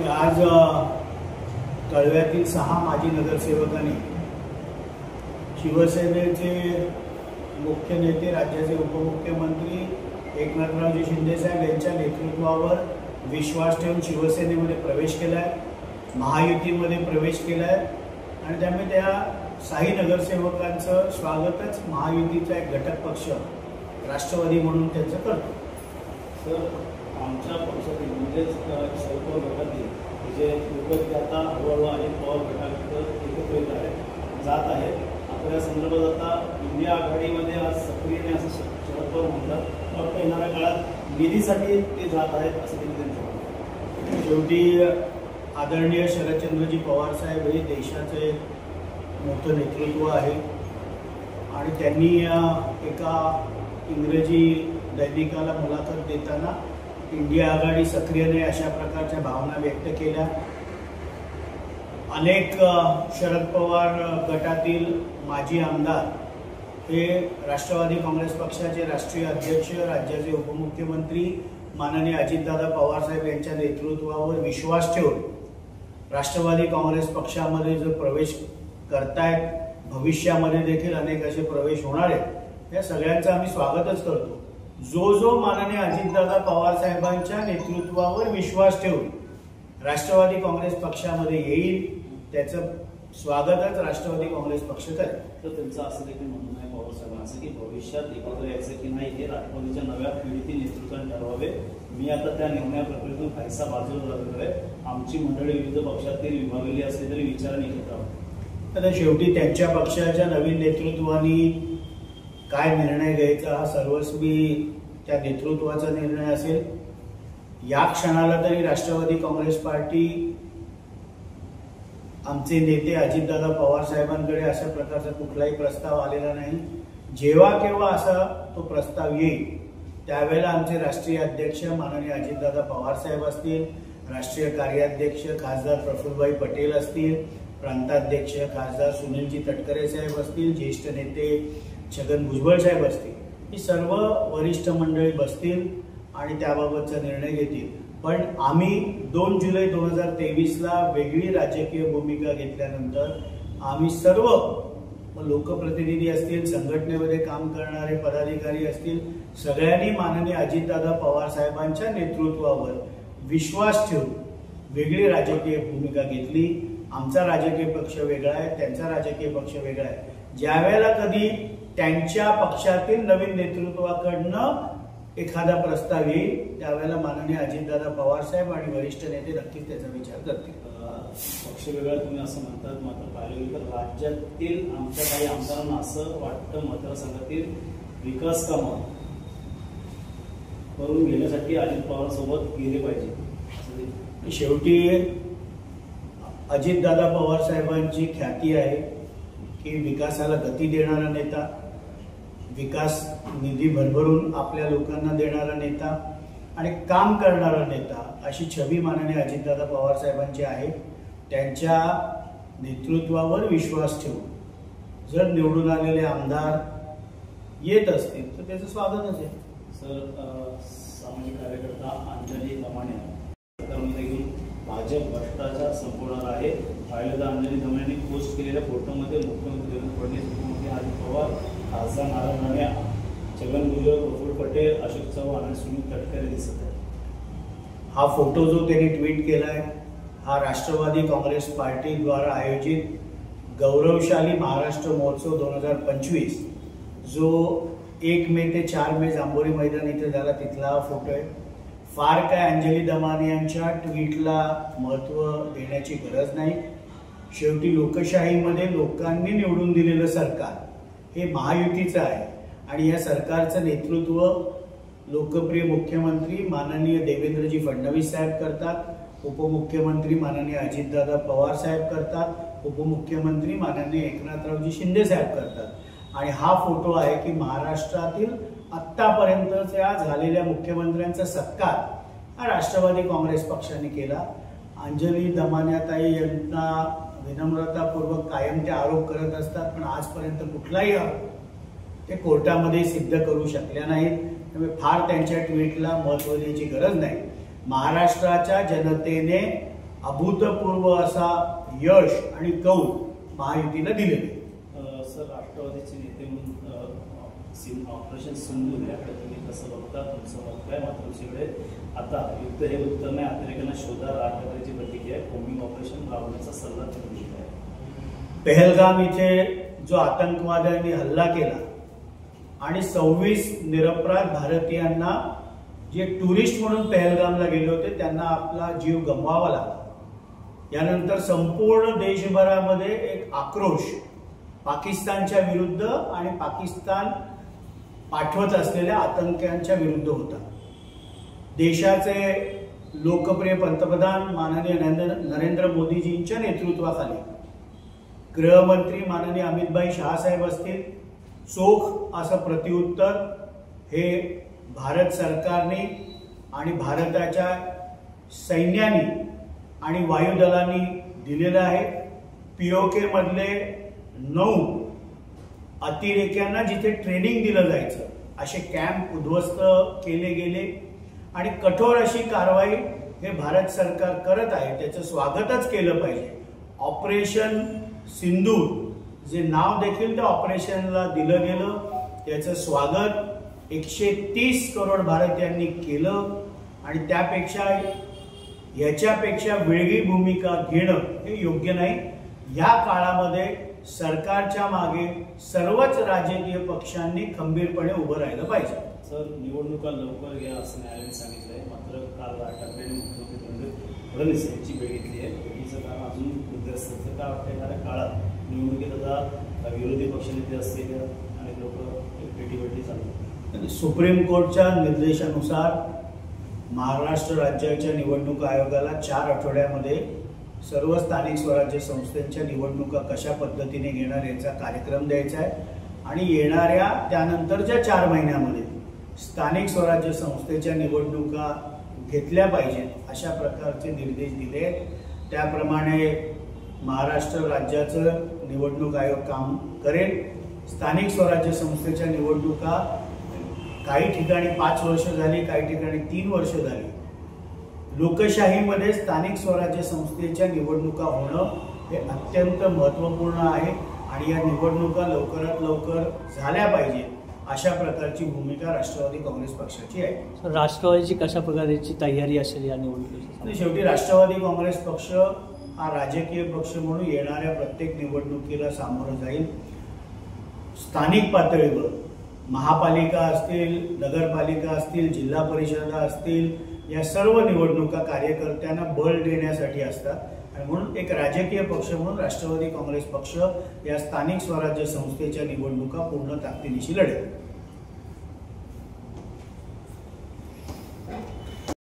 आज कळव्यातील 6 माजी नगरसेवकांनी शिवसेनेचे मुख्य नेते राज्याचे उपमुख्यमंत्री एकनाथरावजी शिंदे साहेब यांच्या नेतृत्वावर विश्वास ठेवून शिवसेनेमध्ये प्रवेश केला आहे, महायुतीमध्ये प्रवेश केला आहे आणि त्यामुळे त्या 6 नगरसेवकांचं स्वागतच महायुतीचा एक घटक पक्ष राष्ट्रवादी म्हणून त्यांचं करतो। सर, आमच्या पक्षातील म्हणजेच शरद गटातील जे लोक आता हळूहळू आणि पवार गटाकडे एकत्रित जात आहेत, आता या संदर्भात आता इंडिया आघाडीमध्ये आज सक्रियने असं शरद पवार म्हणतात, फक्त येणाऱ्या काळात निधीसाठी ते जात आहेत असं त्यांनी सांगितलं। शेवटी आदरणीय शरदचंद्रजी पवार साहेब हे देशाचे मोठं नेतृत्व आहे आणि त्यांनी एका इंग्रजी दैनिकाला मुलाखत देताना इंडिया आघाडी सक्रियने अशा प्रकारच्या भावना व्यक्त केल्या। अनेक शरद पवार गटातील माजी आमदार हे राष्ट्रवादी काँग्रेस पक्षाचे राष्ट्रीय अध्यक्ष, राज्याचे उपमुख्यमंत्री माननीय अजितदादा पवार साहेब यांच्या नेतृत्वावर विश्वास ठेवून राष्ट्रवादी काँग्रेस पक्षामध्ये जो प्रवेश करतायत, भविष्यामध्ये देखील अनेक असे प्रवेश होणार आहेत, या सगळ्यांचं आम्ही स्वागतच करतो। जो माननीय अजितदादा पवार साहेबांच्या नेतृत्वावर विश्वास ठेवून राष्ट्रवादी काँग्रेस पक्षामध्ये येईल त्याचं स्वागतच राष्ट्रवादी काँग्रेस पक्ष करेल। तर त्यांचं असं देखील म्हणणं आहे पवार साहेबांचं की भविष्यात एकत्र यायचं की नाही हे राष्ट्रवादीच्या नव्या पिढीतील नेतृत्वाने ठरवावे। मी आता त्या निर्णय प्रक्रियेतून काहीसा बाजूला झालेलो आहे, आमची मंडळी विविध पक्षातील विभागलेली असली तरी विचाराने घेत आहोत। तर शेवटी त्यांच्या पक्षाच्या नवीन नेतृत्वाने काय निर्णय घ्यायचा हा सर्वस्वी त्या नेतृत्वाचा निर्णय असेल। या क्षणाला तरी राष्ट्रवादी काँग्रेस पार्टी आमचे नेते अजितदादा पवार साहेबांकडे अशा प्रकारचा कुठलाही प्रस्ताव आलेला नाही। जेव्हा केव्हा असा तो प्रस्ताव येईल त्यावेळेला आमचे राष्ट्रीय अध्यक्ष माननीय अजितदादा पवार साहेब असतील, राष्ट्रीय कार्याध्यक्ष खासदार प्रफुल्लभाई पटेल असतील, प्रांताध्यक्ष खासदार सुनीलजी तटकरे साहेब असतील, ज्येष्ठ नेते छगन भुजबळ साहेब असतील, ही सर्व वरिष्ठ मंडळी बसतील आणि त्याबाबतचा निर्णय घेतील। पण आम्ही 2 जुलै 2023ला वेगळी राजकीय भूमिका घेतल्यानंतर आम्ही सर्व लोकप्रतिनिधी असतील, संघटनेमध्ये काम करणारे पदाधिकारी असतील, सगळ्यांनी माननीय अजितदादा पवार साहेबांच्या नेतृत्वावर विश्वास ठेवून वेगळी राजकीय भूमिका घेतली। आमचा राजकीय पक्ष वेगळा आहे, त्यांचा राजकीय पक्ष वेगळा आहे। ज्यावेळेला कधी त्यांच्या पक्षातील नवीन नेतृत्वाकडनं एखादा प्रस्ताव येईल त्यावेळेला माननीय अजितदादा पवार साहेब आणि वरिष्ठ नेते नक्कीच त्याचा विचार करतील। पक्ष वेगळा तुम्ही असं म्हणतात, मात्र पाहिलं तर राज्यातील आमच्या काही आमदारांना असं वाटतं मतदारसंघातील विकास कामं करून घेण्यासाठी अजित पवार सोबत गेले पाहिजे। शेवटी अजितदादा पवार साहेबांची ख्याती आहे की विकासाला गती देणारा नेता, विकास निधी भरभरून आपल्या लोकांना देणारा नेता आणि काम करणारा नेता अशी छबी माननीय अजितदादा पवार साहेबांची आहे। त्यांच्या नेतृत्वावर विश्वास ठेवून जर निवडून आलेले आमदार येत असतील तर त्याचं स्वागतच आहे। सर, सामाजिक कार्यकर्ता अंजली दमाने घेऊन भाजप भ्रष्टाचार संपवणार आहे। पाहिलं तर अंजली दमाने पोस्ट केलेल्या फोटोमध्ये मुख्यमंत्री देवेंद्र फडणवीस, मुख्यमंत्री अजित पवार, खासदार नारायण राणे, छगन भुजबळ, प्रफुल्ल पटेल, अशोक चव्हाण आणि सुनील तटकरे दिसत आहेत। हा फोटो जो त्यांनी ट्विट केलाय हा राष्ट्रवादी काँग्रेस पार्टीद्वारा आयोजित गौरवशाली महाराष्ट्र महोत्सव 2025 जो 1 मे ते 4 मे जांभोरी मैदान इथे झाला तिथला हा फोटो आहे। फार काय अंजली दमाने यांच्या ट्विटला महत्त्व देण्याची गरज नाही। शेवटी लोकशाहीमध्ये लोकांनी निवडून दिलेलं सरकार हे महायुतीचं आहे आणि या सरकारचं नेतृत्व लोकप्रिय मुख्यमंत्री माननीय देवेंद्रजी फडणवीस साहेब करतात, उपमुख्यमंत्री माननीय अजितदादा पवार साहेब करतात, उपमुख्यमंत्री माननीय एकनाथरावजी शिंदे साहेब करतात। आणि हा फोटो आहे की महाराष्ट्रातील आत्तापर्यंतच्या झालेल्या मुख्यमंत्र्यांचा सत्कार हा राष्ट्रवादी काँग्रेस पक्षाने केला। अंजली दमानियाताई यांना विनम्रतापूर्वक कायम ते आरोप करत असतात, पण आजपर्यंत कुठलाही आरोप ते कोर्टामध्ये सिद्ध करू शकल्या नाहीत। त्यामुळे फार त्यांच्या ट्विटला महत्त्व द्यायची गरज नाही। महाराष्ट्राच्या जनतेने अभूतपूर्व असा यश आणि कौल महायुतीला दिलेले. सर, राष्ट्रवादीचे नेते म्हणून ऑपरेशन सिंधूर याकडे तुम्ही कसं बघता? तुमचं मत काय? मात्र दुसरीकडे आता युद्ध हे उत्तर नाही, अतिरेक्यांना शोधा, राज ठाकरेची प्रतिक्रिया आहे, कोम्बिंग ऑपरेशन राबवण्याचा सल्ला त्यांनी दिला आहे. पहलगाम इथे जो आतंकवाद्यांनी हल्ला केला आणि 26 निरपराध भारतीयांना जे टुरिस्ट म्हणून पहलगामला गेले होते त्यांना आपला जीव गमवावा लागला. यानंतर संपूर्ण देशभरामध्ये एक आक्रोश पाकिस्तानच्या विरुद्ध आणि पाकिस्तान पाठवत असलेल्या आतंक्यांच्या विरुद्ध होता. देशाचे लोकप्रिय पंतप्रधान माननीय नरेंद्र मोदीजींच्या नेतृत्वाखाली गृहमंत्री माननीय अमितभाई शहासाहेब असतील, चोख असं प्रत्युत्तर हे भारत सरकारने आणि भारताच्या सैन्याने आणि वायुदलांनी दिलेलं आहे. POK मधले 9 अतिरेक्यांना जिथे ट्रेनिंग दिलं जायचं असे कॅम्प उद्ध्वस्त केले गेले आणि कठोर अशी कारवाई हे भारत सरकार करत आहे. त्याचं स्वागतच केलं पाहिजे. ऑपरेशन सिंधूर जे नाव देखील त्या ऑपरेशनला दिलं गेलं त्याचं स्वागत 130 करोड भारतीयांनी केलं आणि याच्यापेक्षा वेगळी भूमिका घेणं हे योग्य नाही. या काळामध्ये सरकारच्या मागे सर्वच राजकीय पक्षांनी खंबीरपणे उभं राहिलं पाहिजे. सर, निवडणुका लवकर घ्या असं न्यायालयाने सांगितलंय, मात्र काल राज ठाकरेंनी मुख्यमंत्री फडणवीस यांची भेट घेतली आहे. भेटीचं काम अजून उद्ध्वस्त का वाटतं? येणाऱ्या काळात निवडणुकीत आता विरोधी पक्षनेते असतील आणि लोक भेटी चालू. सुप्रीम कोर्टच्या निर्देशानुसार महाराष्ट्र राज्याच्या निवडणूक आयोगाला 4 आठवड्यामध्ये सर्व स्थानिक स्वराज्य संस्थांच्या निवडणुका कशा पद्धतीने घेणार याचा कार्यक्रम द्यायचा आहे आणि येणाऱ्या त्यानंतरच्या 4 महिन्यामध्ये स्थानिक स्वराज्य संस्थेच्या निवडणुका घेतल्या पाहिजेत अशा प्रकारचे निर्देश दिले. त्याप्रमाणे महाराष्ट्र राज्याचं निवडणूक आयोग काम करेल. स्थानिक स्वराज्य संस्थेच्या निवडणुका काही ठिकाणी 5 वर्ष झाली, काही ठिकाणी 3 वर्ष झाली. लोकशाहीमध्ये स्थानिक स्वराज्य संस्थेच्या निवडणुका होणं हे अत्यंत महत्त्वपूर्ण आहे आणि या निवडणुका लवकरात लवकर झाल्या पाहिजे अशा प्रकारची भूमिका राष्ट्रवादी काँग्रेस पक्षाची आहे. राष्ट्रवादीची कशा प्रकारची तयारी असेल या निवडणुकीची? शेवटी राष्ट्रवादी काँग्रेस पक्ष हा राजकीय पक्ष म्हणून येणाऱ्या प्रत्येक निवडणुकीला सामोरं जाईल. स्थानिक पातळीवर महापालिका असतील, नगरपालिका असतील, जिल्हा परिषदा असतील, या सर्व निवडणुका कार्यकर्त्यांना बळ देण्यासाठी असतात आणि म्हणून एक राजकीय पक्ष म्हणून राष्ट्रवादी काँग्रेस पक्ष या स्थानिक स्वराज्य संस्थेच्या निवडणुका पूर्ण ताकदीनिशी लढेल.